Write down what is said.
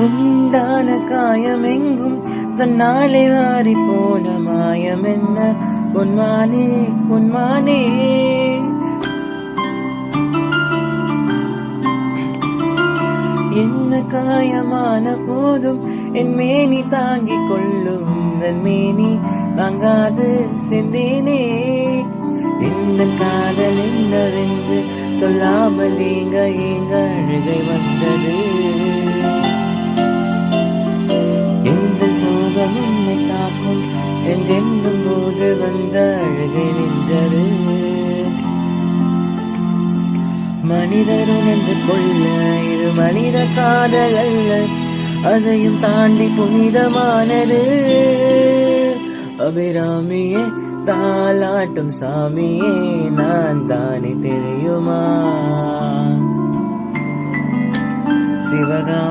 உண்டான காயமெங்கும் தன்னாலே மாறி போன மாயம் என்ன பொன்மானே பொன்மானே. என்ன காயமான போதும் என் மேனி தாங்கிக் கொள்ளும் உந்தன் மேனி தாங்காது செந்தேனே. இந்த காதல் என்னவென்று சொல்லாமல் ஏங்க ஏங்க அழுகை வந்தது. எந்த சோகம் உன்னை தாக்கும் என்றென்னும் போது வந்த அழுகை நின்றது. மனிதர் உணர்ந்து கொள்ள இது மனித காதல் அல்ல, அதையும் தாண்டி புனிதமானது. அபிராமியே தாலாட்டும் சாமியே நான் தானே தெரியுமா சிவகா